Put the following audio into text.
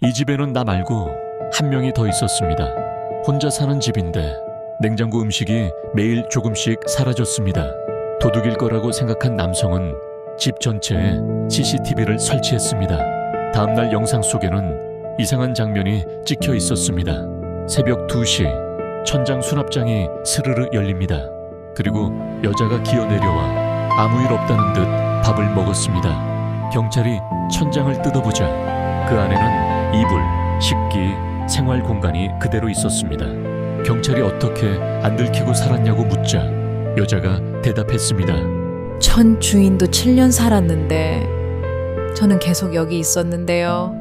이 집에는 나 말고 한 명이 더 있었습니다. 혼자 사는 집인데 냉장고 음식이 매일 조금씩 사라졌습니다. 도둑일 거라고 생각한 남성은 집 전체에 CCTV를 설치했습니다. 다음날 영상 속에는 이상한 장면이 찍혀 있었습니다. 새벽 2시 천장 수납장이 스르르 열립니다. 그리고 여자가 기어내려와 아무 일 없다는 듯 밥을 먹었습니다. 경찰이 천장을 뜯어보자 그 안에는 이불, 식기, 생활 공간이 그대로 있었습니다. 경찰이 어떻게 안 들키고 살았냐고 묻자 여자가 대답했습니다. 전 주인도 7년 살았는데 저는 계속 여기 있었는데요.